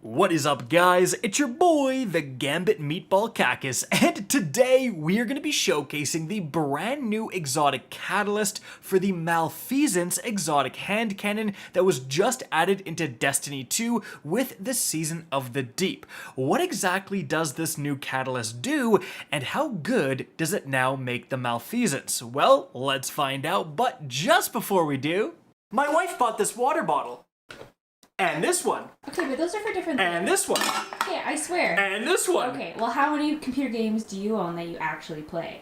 What is up, guys? It's your boy, the Gambit Meatball Cactus, and today we are going to be showcasing the brand new exotic catalyst for the Malfeasance Exotic Hand Cannon that was just added into Destiny 2 with the Season of the Deep. What exactly does this new catalyst do, and how good does it now make the Malfeasance? Well, let's find out, but just before we do, my wife bought this water bottle. And this one. Okay, but those are for different things. And this one. Okay, I swear. And this one. Okay, well, how many computer games do you own that you actually play?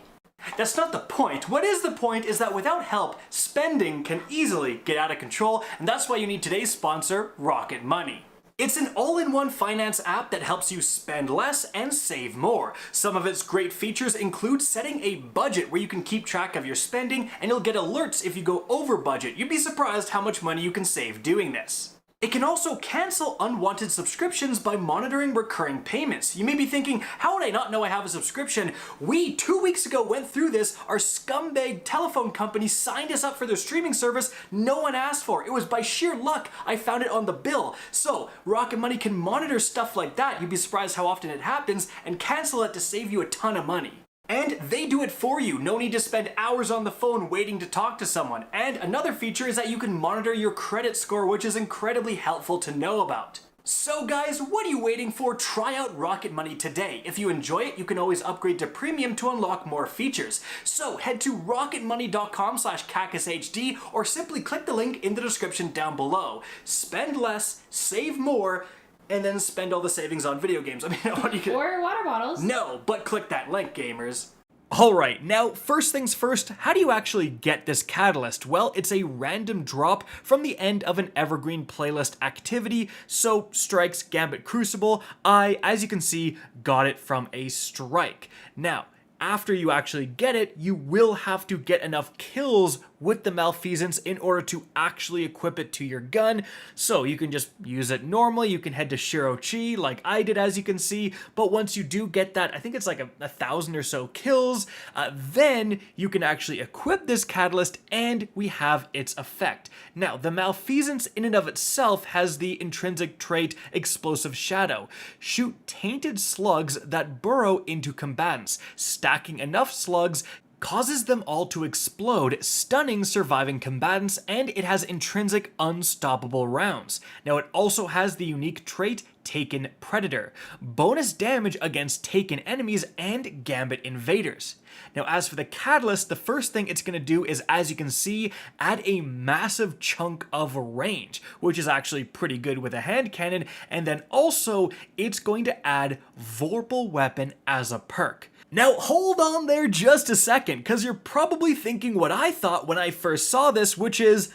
That's not the point. What is the point is that without help, spending can easily get out of control, and that's why you need today's sponsor, Rocket Money. It's an all-in-one finance app that helps you spend less and save more. Some of its great features include setting a budget where you can keep track of your spending, and you'll get alerts if you go over budget. You'd be surprised how much money you can save doing this. It can also cancel unwanted subscriptions by monitoring recurring payments. You may be thinking, how would I not know I have a subscription? We, 2 weeks ago, went through this. Our scumbag telephone company signed us up for their streaming service no one asked for. It was by sheer luck I found it on the bill. So, Rocket Money can monitor stuff like that. You'd be surprised how often it happens, and cancel it to save you a ton of money. And they do it for you. No need to spend hours on the phone waiting to talk to someone. And another feature is that you can monitor your credit score, which is incredibly helpful to know about. So guys, what are you waiting for? Try out Rocket Money today. If you enjoy it, you can always upgrade to Premium to unlock more features. So head to rocketmoney.com/cacushd or simply click the link in the description down below. Spend less, save more, and then spend all the savings on video games. I mean, what you can... Or water bottles. No, but click that link, gamers. Alright, now first things first, how do you actually get this catalyst? Well, it's a random drop from the end of an evergreen playlist activity, so Strike's Gambit Crucible, I, as you can see, got it from a strike. Now, after you actually get it, you will have to get enough kills with the Malfeasance in order to actually equip it to your gun. So you can just use it normally, you can head to Shirochi like I did, as you can see, but once you do get that, I think it's like a 1,000 or so kills, then you can actually equip this catalyst and we have its effect. Now, the Malfeasance in and of itself has the intrinsic trait Explosive Shadow. Shoot tainted slugs that burrow into combatants. Stacking enough slugs causes them all to explode, stunning surviving combatants, and it has intrinsic unstoppable rounds. Now it also has the unique trait Taken Predator, bonus damage against taken enemies and Gambit invaders. Now as for the catalyst, the first thing it's going to do is, as you can see, add a massive chunk of range, which is actually pretty good with a hand cannon, and then also it's going to add Vorpal Weapon as a perk. Now hold on there just a second, because you're probably thinking what I thought when I first saw this, which is,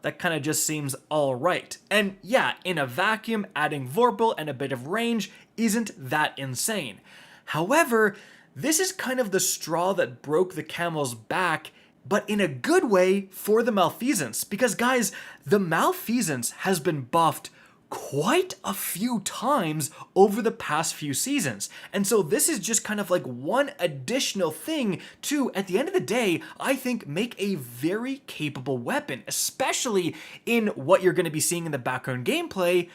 that kind of just seems alright. And yeah, in a vacuum, adding Vorpal and a bit of range isn't that insane. However, this is kind of the straw that broke the camel's back, but in a good way for the Malfeasance, because guys, the Malfeasance has been buffed quite a few times over the past few seasons. And so this is just kind of like one additional thing to, at the end of the day, I think make a very capable weapon, especially in what you're going to be seeing in the background gameplay,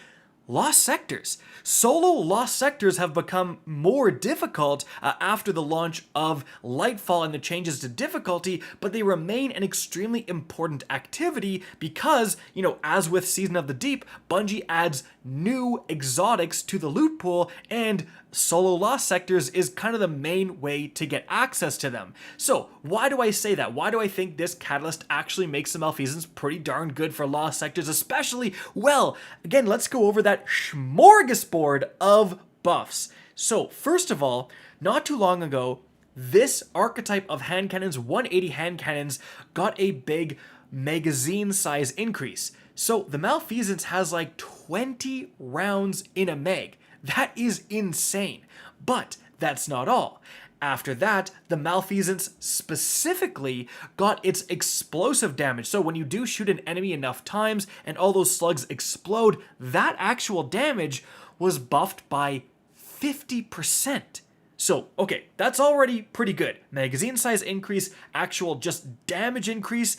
Lost Sectors. Solo Lost Sectors have become more difficult after the launch of Lightfall and the changes to difficulty, but they remain an extremely important activity because, you know, as with Season of the Deep, Bungie adds new exotics to the loot pool, and Solo Lost Sectors is kind of the main way to get access to them. So why do I say that? Why do I think this catalyst actually makes the Malfeasance pretty darn good for Lost Sectors especially? Well, again, let's go over that smorgasbord of buffs. So first of all, not too long ago, this archetype of hand cannons, 180 hand cannons, got a big magazine size increase. So the Malfeasance has like 20 rounds in a mag. That is insane. But that's not all. After that, the Malfeasance specifically got its explosive damage. So when you do shoot an enemy enough times and all those slugs explode, that actual damage was buffed by 50%. So, okay, that's already pretty good. Magazine size increase, actual just damage increase,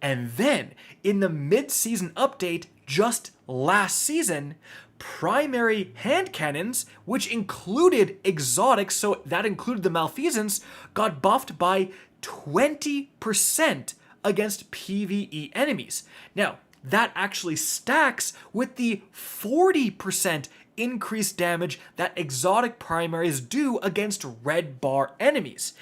and then in the mid-season update, just last season, primary hand cannons, which included exotics, so that included the Malfeasance, got buffed by 20% against PvE enemies. Now, that actually stacks with the 40% increased damage that exotic primaries do against red bar enemies.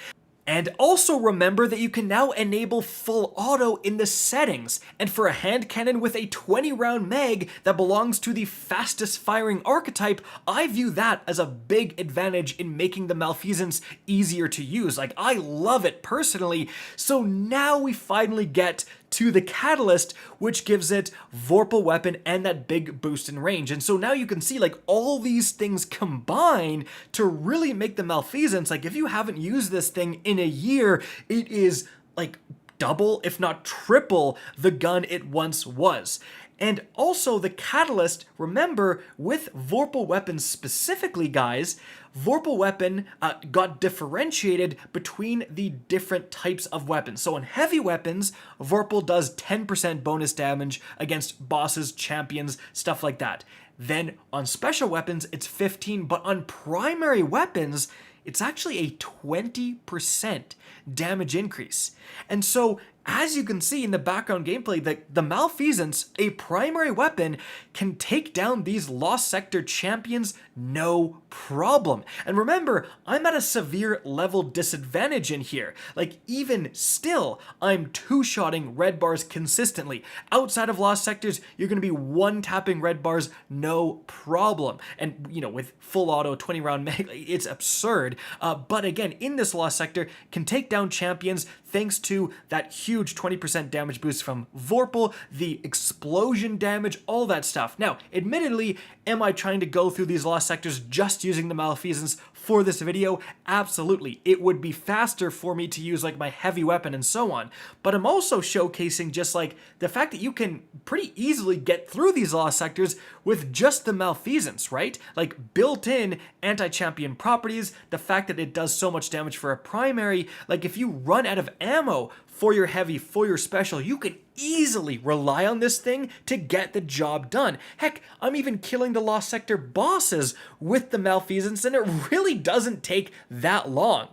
And also remember that you can now enable full auto in the settings, and for a hand cannon with a 20 round mag that belongs to the fastest firing archetype, I view that as a big advantage in making the Malfeasance easier to use. Like, I love it personally. So now we finally get to the Catalyst, which gives it Vorpal Weapon and that big boost in range. And so now you can see, like, all these things combine to really make the Malfeasance, like, if you haven't used this thing in a year, it is like double, if not triple, the gun it once was. And also the Catalyst, remember, with Vorpal Weapon specifically, guys, Vorpal Weapon got differentiated between the different types of weapons. So in heavy weapons, Vorpal does 10% bonus damage against bosses, champions, stuff like that. Then on special weapons, it's 15, but on primary weapons, it's actually a 20% damage increase. And so, as you can see in the background gameplay, the Malfeasance, a primary weapon, can take down these Lost Sector champions no problem. And remember, I'm at a severe level disadvantage in here. Like, even still, I'm two-shotting red bars consistently. Outside of Lost Sectors, you're going to be one-tapping red bars no problem. And, you know, with full auto, 20-round mag, it's absurd. But again, in this Lost Sector, can take down champions thanks to that huge 20% damage boost from Vorpal, the explosion damage, all that stuff. Now, admittedly, am I trying to go through these Lost Sectors just using the Malfeasance for this video? Absolutely. It would be faster for me to use like my heavy weapon and so on. But I'm also showcasing just like the fact that you can pretty easily get through these Lost Sectors with just the Malfeasance, right? Like built-in anti-champion properties, the fact that it does so much damage for a primary, like if you run out of ammo for your heavy, for your special, you can easily rely on this thing to get the job done. Heck, I'm even killing the Lost Sector bosses with the Malfeasance, and it really doesn't take that long.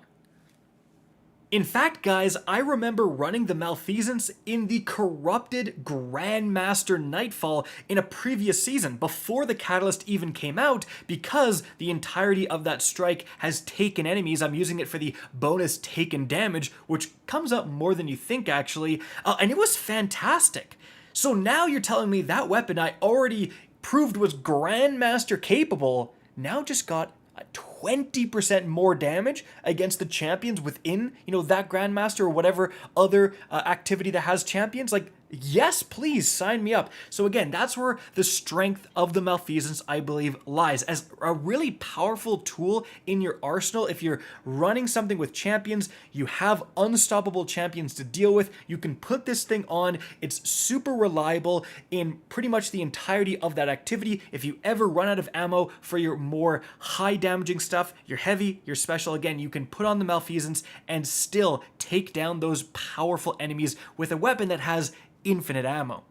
In fact, guys, I remember running the Malfeasance in the corrupted Grandmaster Nightfall in a previous season, before the Catalyst even came out, because the entirety of that strike has taken enemies. I'm using it for the bonus taken damage, which comes up more than you think, actually, and it was fantastic. So now you're telling me that weapon I already proved was Grandmaster capable, now just got 20% more damage against the champions within, you know, that Grandmaster or whatever other activity that has champions. Like, yes, please sign me up. So again, that's where the strength of the Malfeasance, I believe, lies as a really powerful tool in your arsenal. If you're running something with champions, you have unstoppable champions to deal with, you can put this thing on. It's super reliable in pretty much the entirety of that activity. If you ever run out of ammo for your more high damaging stuff, your heavy, your special, again, you can put on the Malfeasance and still take down those powerful enemies with a weapon that has infinite ammo.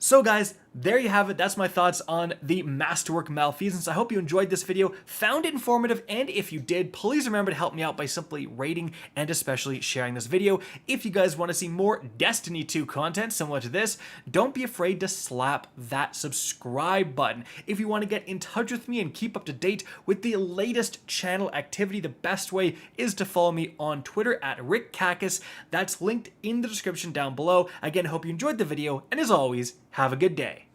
So guys, there you have it. That's my thoughts on the Masterwork Malfeasance. I hope you enjoyed this video, found it informative, and if you did, please remember to help me out by simply rating and especially sharing this video. If you guys want to see more Destiny 2 content similar to this, don't be afraid to slap that subscribe button. If you want to get in touch with me and keep up to date with the latest channel activity, the best way is to follow me on Twitter at RickCacus. That's linked in the description down below. Again, I hope you enjoyed the video, and as always, have a good day.